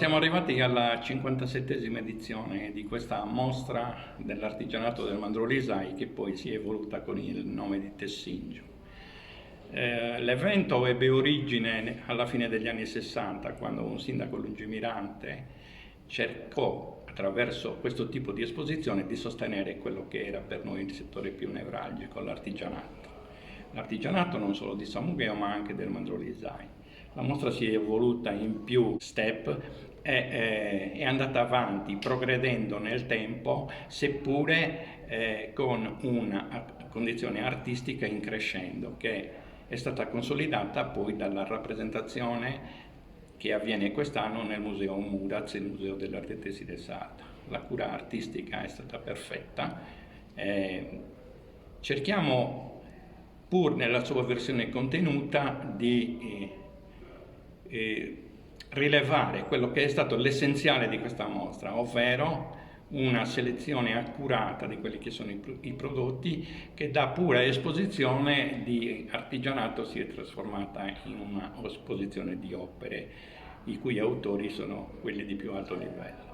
siamo arrivati alla 57esima edizione di questa mostra dell'artigianato del Mandorlisai, che poi si è evoluta con il nome di Tessingio. L'evento ebbe origine alla fine degli anni 60, quando un sindaco lungimirante cercò, attraverso questo tipo di esposizione, di sostenere quello che era per noi il settore più nevralgico, l'artigianato. L'artigianato non solo di Samugheo, ma anche del Mandorlisai. La mostra si è evoluta in più step e è andata avanti, progredendo nel tempo, seppure con una condizione artistica in crescendo, che è stata consolidata poi dalla rappresentazione che avviene quest'anno nel Museo Muraz, il Museo dell'Arte Tessile Sarda. La cura artistica è stata perfetta. Cerchiamo, pur nella sua versione contenuta, di rilevare quello che è stato l'essenziale di questa mostra, ovvero una selezione accurata di quelli che sono i prodotti, che da pura esposizione di artigianato si è trasformata in una esposizione di opere i cui autori sono quelli di più alto livello.